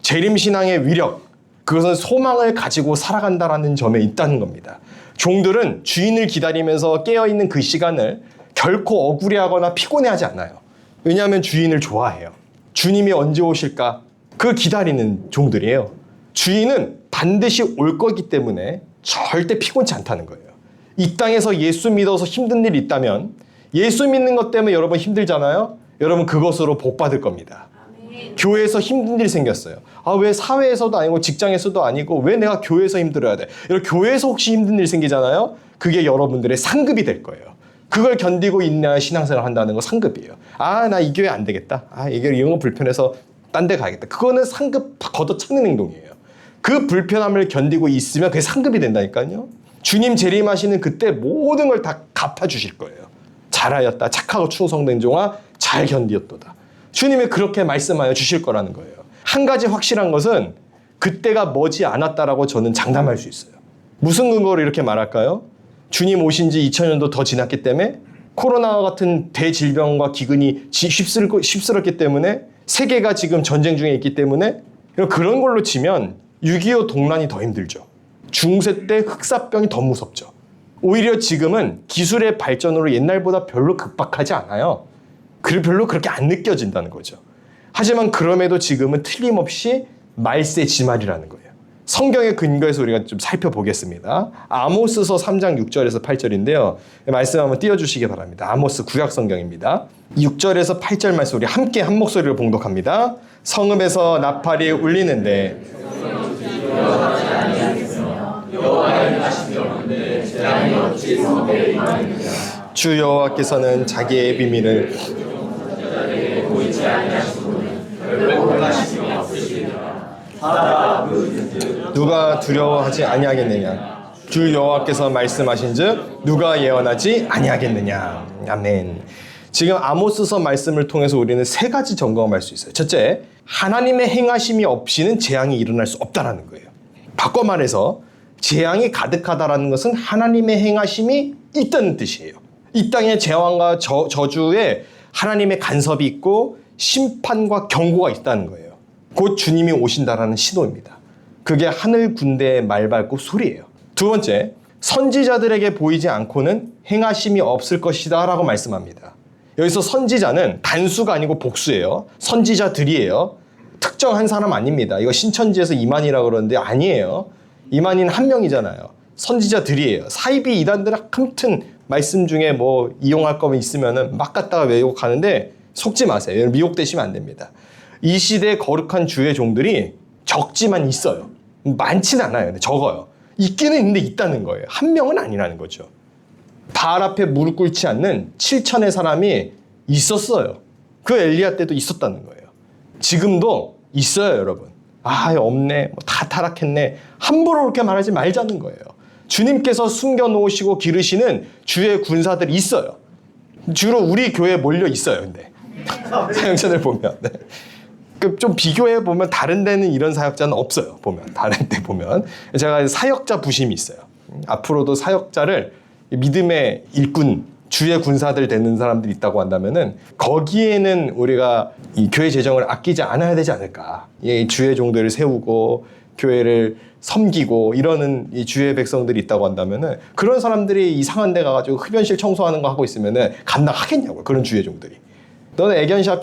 재림신앙의 위력, 그것은 소망을 가지고 살아간다는 점에 있다는 겁니다. 종들은 주인을 기다리면서 깨어있는 그 시간을 결코 억울해하거나 피곤해하지 않아요. 왜냐하면 주인을 좋아해요. 주님이 언제 오실까? 그걸 기다리는 종들이에요. 주인은 반드시 올 거기 때문에 절대 피곤치 않다는 거예요. 이 땅에서 예수 믿어서 힘든 일이 있다면 예수 믿는 것 때문에 여러분 힘들잖아요. 여러분 그것으로 복 받을 겁니다. 교회에서 힘든 일 생겼어요. 아, 왜 사회에서도 아니고 직장에서도 아니고 왜 내가 교회에서 힘들어야 돼? 여러분 교회에서 혹시 힘든 일 생기잖아요. 그게 여러분들의 상급이 될 거예요. 그걸 견디고 인내한 신앙생활 한다는 거 상급이에요. 아, 나 이 교회 안 되겠다. 아, 이 교회 이런 거 불편해서 딴 데 가야겠다. 그거는 상급 걷어차는 행동이에요. 그 불편함을 견디고 있으면 그게 상급이 된다니까요. 주님 재림하시는 그때 모든 걸 다 갚아주실 거예요. 잘하였다. 착하고 충성된 종아 잘 견디었도다. 주님이 그렇게 말씀하여 주실 거라는 거예요. 한 가지 확실한 것은 그때가 머지 않았다라고 저는 장담할 수 있어요. 무슨 근거로 이렇게 말할까요? 주님 오신 지 2000년도 더 지났기 때문에 코로나와 같은 대질병과 기근이 휩쓸었기 때문에 세계가 지금 전쟁 중에 있기 때문에 그런 걸로 치면 6.25 동란이 더 힘들죠. 중세 때 흑사병이 더 무섭죠. 오히려 지금은 기술의 발전으로 옛날보다 별로 급박하지 않아요. 별로 그렇게 안 느껴진다는 거죠. 하지만 그럼에도 지금은 틀림없이 말세 지말이라는 거예요. 성경의 근거에서 우리가 좀 살펴보겠습니다. 아모스서 3장 6절에서 8절인데요. 말씀 한번 띄워주시기 바랍니다. 아모스 구약 성경입니다. 6절에서 8절 말씀 우리 함께 한 목소리로 봉독합니다. 성읍에서 나팔이 울리는데 주 여호와께서는 자기의 비밀을 누가 두려워하지 아니하겠느냐. 주 여호와께서 말씀하신즉 누가 예언하지 아니하겠느냐. 아멘. 지금 아모스서 말씀을 통해서 우리는 세 가지 점검할 수 있어요. 첫째, 하나님의 행하심이 없이는 재앙이 일어날 수 없다라는 거예요. 바꿔 말해서 재앙이 가득하다라는 것은 하나님의 행하심이 있다는 뜻이에요. 이 땅에 재앙과 저주에 하나님의 간섭이 있고 심판과 경고가 있다는 거예요. 곧 주님이 오신다라는 신호입니다. 그게 하늘 군대의 말발굽 소리예요. 두 번째, 선지자들에게 보이지 않고는 행하심이 없을 것이다 라고 말씀합니다. 여기서 선지자는 단수가 아니고 복수예요. 선지자들이에요. 특정한 사람 아닙니다. 이거 신천지에서 이만희라고 그러는데 아니에요. 이만희는 한 명이잖아요. 선지자들이에요. 사이비 이단들 아무튼 말씀 중에 뭐 이용할 거면 있으면은 막 갖다가 외우고 가는데 속지 마세요. 미혹되시면 안 됩니다. 이 시대의 거룩한 주의 종들이 적지만 있어요. 많진 않아요. 근데 적어요. 있기는 있는데 있다는 거예요. 한 명은 아니라는 거죠. 바알 앞에 무릎 꿇지 않는 7천의 사람이 있었어요. 그 엘리야 때도 있었다는 거예요. 지금도 있어요, 여러분. 아, 없네. 다 타락했네. 함부로 그렇게 말하지 말자는 거예요. 주님께서 숨겨놓으시고 기르시는 주의 군사들이 있어요. 주로 우리 교회에 몰려 있어요, 근데. 사역자들 보면. 네. 좀 비교해 보면 다른 데는 이런 사역자는 없어요. 보면 다른 데 보면 제가 사역자 부심이 있어요. 앞으로도 사역자를 믿음의 일꾼, 주의 군사들 되는 사람들이 있다고 한다면은 거기에는 우리가 이 교회 재정을 아끼지 않아야 되지 않을까. 이 주의 종들을 세우고 교회를 섬기고 이러는 이 주의 백성들이 있다고 한다면은 그런 사람들이 이상한 데 가가지고 흡연실 청소하는 거 하고 있으면은 감당하겠냐고요. 그런 주의 종들이. 너는 애견샵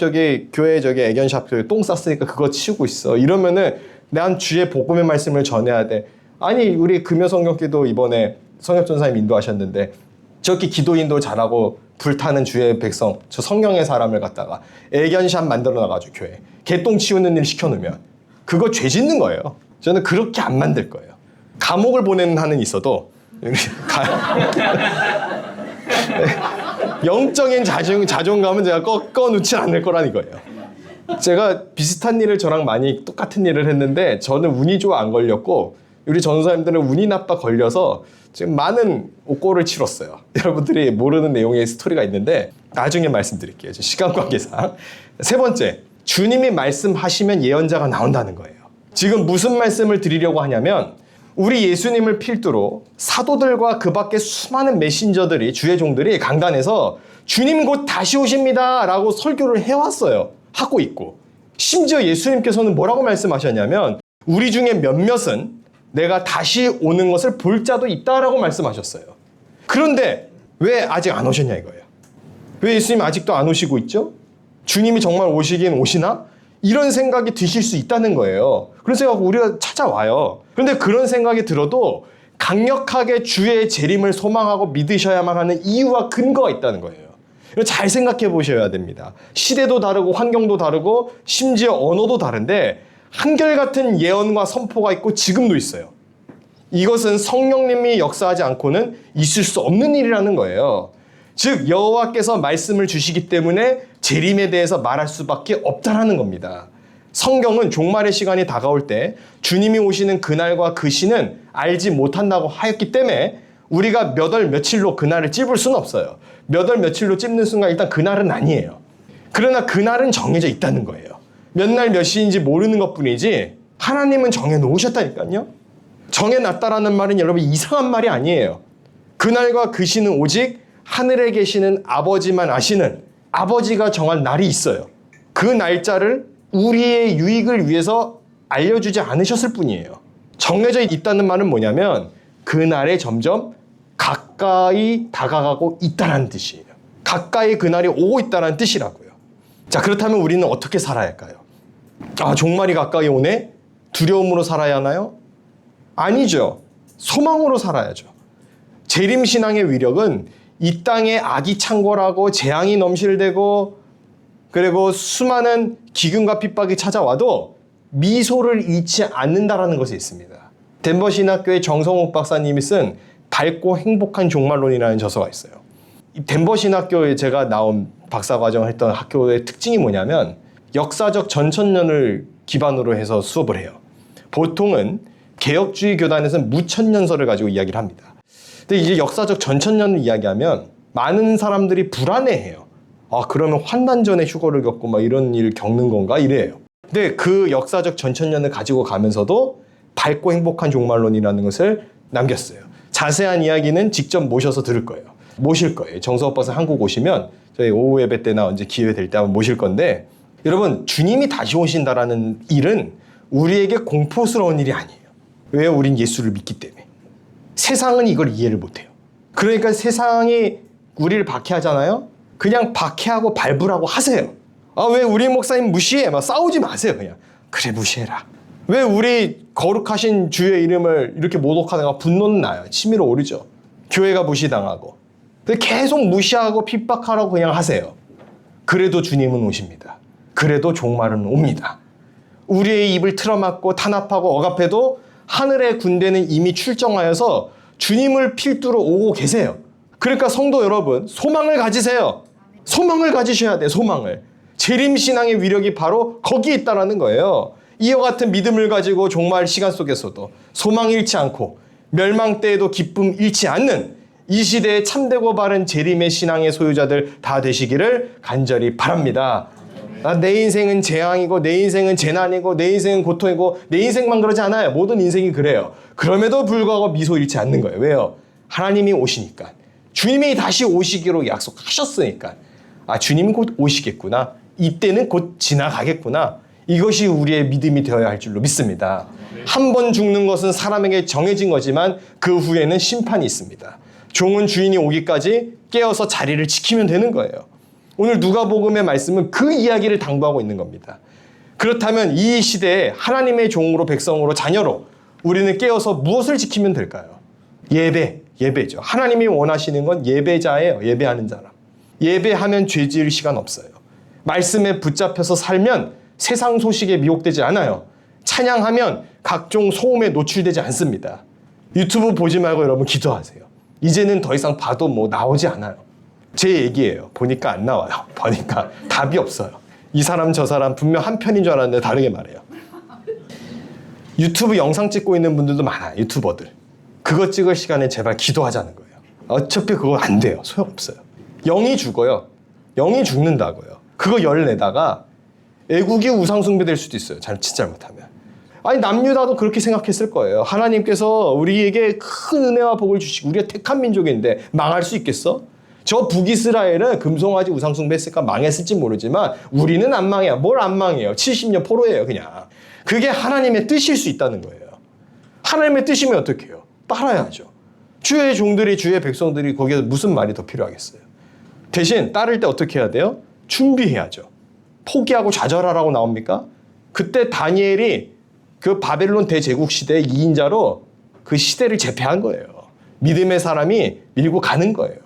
교회 애견샵 똥 쌌으니까 그거 치우고 있어. 이러면은 난 주의 복음의 말씀을 전해야 돼. 아니 우리 금요성경기도 이번에 성협전사님 인도하셨는데 저렇게 기도 인도 잘하고 불타는 주의 백성 저 성령의 사람을 갖다가 애견샵 만들어 놔가지고 교회 개똥 치우는 일 시켜놓으면 그거 죄 짓는 거예요. 저는 그렇게 안 만들 거예요. 감옥을 보내는 한은 있어도 영적인 자존감은 제가 꺾어놓지 않을 거라는 거예요. 제가 비슷한 일을 저랑 많이 똑같은 일을 했는데 저는 운이 좋아 안 걸렸고 우리 전도사님들은 운이 나빠 걸려서 지금 많은 옥고를 치렀어요. 여러분들이 모르는 내용의 스토리가 있는데 나중에 말씀드릴게요. 시간 관계상. 세 번째, 주님이 말씀하시면 예언자가 나온다는 거예요. 지금 무슨 말씀을 드리려고 하냐면 우리 예수님을 필두로 사도들과 그 밖에 수많은 메신저들이 주의 종들이 강단에서 주님 곧 다시 오십니다 라고 설교를 해왔어요. 하고 있고 심지어 예수님께서는 뭐라고 말씀하셨냐면 우리 중에 몇몇은 내가 다시 오는 것을 볼 자도 있다라고 말씀하셨어요. 그런데 왜 아직 안 오셨냐 이거예요. 왜 예수님 아직도 안 오시고 있죠? 주님이 정말 오시긴 오시나? 이런 생각이 드실 수 있다는 거예요. 그래서 우리가 찾아와요. 그런데 그런 생각이 들어도 강력하게 주의 재림을 소망하고 믿으셔야만 하는 이유와 근거가 있다는 거예요. 이거 잘 생각해 보셔야 됩니다. 시대도 다르고 환경도 다르고 심지어 언어도 다른데 한결같은 예언과 선포가 있고 지금도 있어요. 이것은 성령님이 역사하지 않고는 있을 수 없는 일이라는 거예요. 즉 여호와께서 말씀을 주시기 때문에 재림에 대해서 말할 수밖에 없다라는 겁니다. 성경은 종말의 시간이 다가올 때 주님이 오시는 그날과 그 시는 알지 못한다고 하였기 때문에 우리가 몇 월 며칠로 그날을 찝을 수는 없어요. 몇 월 며칠로 찝는 순간 일단 그날은 아니에요. 그러나 그날은 정해져 있다는 거예요. 몇 날 몇 시인지 모르는 것뿐이지 하나님은 정해놓으셨다니까요. 정해놨다라는 말은 여러분 이상한 말이 아니에요. 그날과 그 시는 오직 하늘에 계시는 아버지만 아시는 아버지가 정한 날이 있어요. 그 날짜를 우리의 유익을 위해서 알려주지 않으셨을 뿐이에요. 정해져 있다는 말은 뭐냐면 그날에 점점 가까이 다가가고 있다는 뜻이에요. 가까이 그날이 오고 있다는 뜻이라고요. 자, 그렇다면 우리는 어떻게 살아야 할까요? 아, 종말이 가까이 오네? 두려움으로 살아야 하나요? 아니죠. 소망으로 살아야죠. 재림신앙의 위력은 이 땅에 악이 창궐하고 재앙이 넘실대고 그리고 수많은 기근과 핍박이 찾아와도 미소를 잃지 않는다라는 것에 있습니다. 덴버 신학교의 정성욱 박사님이 쓴 밝고 행복한 종말론이라는 저서가 있어요. 이 덴버 신학교에 제가 나온 박사과정을 했던 학교의 특징이 뭐냐면 역사적 전천년을 기반으로 해서 수업을 해요. 보통은 개혁주의 교단에서는 무천년설을 가지고 이야기를 합니다. 근데 이제 역사적 전천년을 이야기하면 많은 사람들이 불안해해요. 아, 그러면 환난전에 휴거를 겪고 막 이런 일을 겪는 건가? 이래요. 근데 그 역사적 전천년을 가지고 가면서도 밝고 행복한 종말론이라는 것을 남겼어요. 자세한 이야기는 직접 모셔서 들을 거예요. 모실 거예요. 정서업 박사 한국 오시면 저희 오후 예배 때나 언제 기회 될 때 한번 모실 건데 여러분 주님이 다시 오신다라는 일은 우리에게 공포스러운 일이 아니에요. 왜요? 우린 예수를 믿기 때문에. 세상은 이걸 이해를 못해요. 그러니까 세상이 우리를 박해하잖아요. 그냥 박해하고 발부라고 하세요. 아, 왜 우리 목사님 무시해? 막 싸우지 마세요. 그냥 그래 무시해라. 왜 우리 거룩하신 주의 이름을 이렇게 모독하다가 분노는 나요. 치밀어 오르죠. 교회가 무시당하고. 근데 계속 무시하고 핍박하라고 그냥 하세요. 그래도 주님은 오십니다. 그래도 종말은 옵니다. 우리의 입을 틀어막고 탄압하고 억압해도 하늘의 군대는 이미 출정하여서 주님을 필두로 오고 계세요. 그러니까 성도 여러분, 소망을 가지세요. 소망을 가지셔야 돼요. 소망을. 재림신앙의 위력이 바로 거기에 있다는 거예요. 이와 같은 믿음을 가지고 종말 시간 속에서도 소망 잃지 않고 멸망 때에도 기쁨 잃지 않는 이 시대에 참되고 바른 재림의 신앙의 소유자들 다 되시기를 간절히 바랍니다. 아, 내 인생은 재앙이고 내 인생은 재난이고 내 인생은 고통이고 내 인생만 그러지 않아요. 모든 인생이 그래요. 그럼에도 불구하고 미소 잃지 않는 거예요. 왜요? 하나님이 오시니까. 주님이 다시 오시기로 약속하셨으니까. 아, 주님이 곧 오시겠구나. 이때는 곧 지나가겠구나. 이것이 우리의 믿음이 되어야 할 줄로 믿습니다. 한 번 죽는 것은 사람에게 정해진 거지만 그 후에는 심판이 있습니다. 종은 주인이 오기까지 깨어서 자리를 지키면 되는 거예요. 오늘 누가복음의 말씀은 그 이야기를 당부하고 있는 겁니다. 그렇다면 이 시대에 하나님의 종으로 백성으로 자녀로 우리는 깨어서 무엇을 지키면 될까요? 예배죠. 하나님이 원하시는 건 예배자예요. 예배하는 사람. 예배하면 죄 지을 시간 없어요. 말씀에 붙잡혀서 살면 세상 소식에 미혹되지 않아요. 찬양하면 각종 소음에 노출되지 않습니다. 유튜브 보지 말고 여러분 기도하세요. 이제는 더 이상 봐도 뭐 나오지 않아요. 제 얘기예요. 보니까 안 나와요. 보니까 답이 없어요. 이 사람 저 사람 분명 한 편인 줄 알았는데 다르게 말해요. 유튜브 영상 찍고 있는 분들도 많아요. 유튜버들. 그거 찍을 시간에 제발 기도하자는 거예요. 어차피 그거 안 돼요. 소용없어요. 영이 죽어요. 영이 죽는다고요. 그거 열내다가 애국이 우상숭배 될 수도 있어요. 잘못하면. 아니 남유다도 그렇게 생각했을 거예요. 하나님께서 우리에게 큰 은혜와 복을 주시고 우리가 택한 민족인데 망할 수 있겠어? 저 북이스라엘은 금송아지 우상숭배했으니까 망했을지 모르지만 우리는 안 망해요. 뭘 안 망해요? 70년 포로예요 그냥. 그게 하나님의 뜻일 수 있다는 거예요. 하나님의 뜻이면 어떻게 해요? 따라야죠. 주의 종들이 주의 백성들이 거기에 무슨 말이 더 필요하겠어요? 대신 따를 때 어떻게 해야 돼요? 준비해야죠. 포기하고 좌절하라고 나옵니까? 그때 다니엘이 그 바벨론 대제국 시대의 2인자로 그 시대를 제패한 거예요. 믿음의 사람이 밀고 가는 거예요.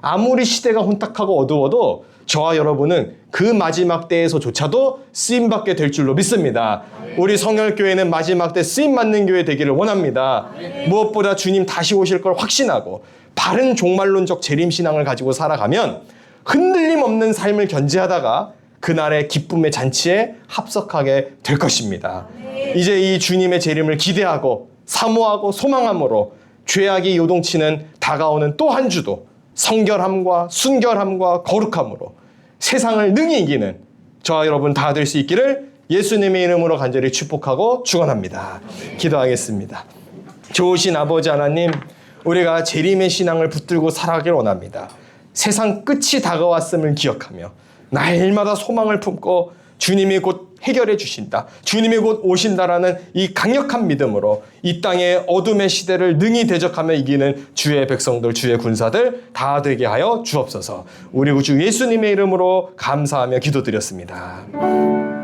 아무리 시대가 혼탁하고 어두워도 저와 여러분은 그 마지막 때에서조차도 쓰임받게 될 줄로 믿습니다. 우리 성결교회는 마지막 때 쓰임받는 교회 되기를 원합니다. 무엇보다 주님 다시 오실 걸 확신하고 바른 종말론적 재림신앙을 가지고 살아가면 흔들림 없는 삶을 견지하다가 그날의 기쁨의 잔치에 합석하게 될 것입니다. 이제 이 주님의 재림을 기대하고 사모하고 소망함으로 죄악이 요동치는 다가오는 또 한 주도 성결함과 순결함과 거룩함으로 세상을 능히 이기는 저와 여러분 다 될 수 있기를 예수님의 이름으로 간절히 축복하고 축원합니다. 기도하겠습니다. 좋으신 아버지 하나님, 우리가 재림의 신앙을 붙들고 살아가길 원합니다. 세상 끝이 다가왔음을 기억하며 날마다 소망을 품고 주님이 곧 해결해 주신다, 주님이 곧 오신다라는 이 강력한 믿음으로 이 땅의 어둠의 시대를 능히 대적하며 이기는 주의 백성들, 주의 군사들 다 되게 하여 주옵소서. 우리 구주 예수님의 이름으로 감사하며 기도드렸습니다.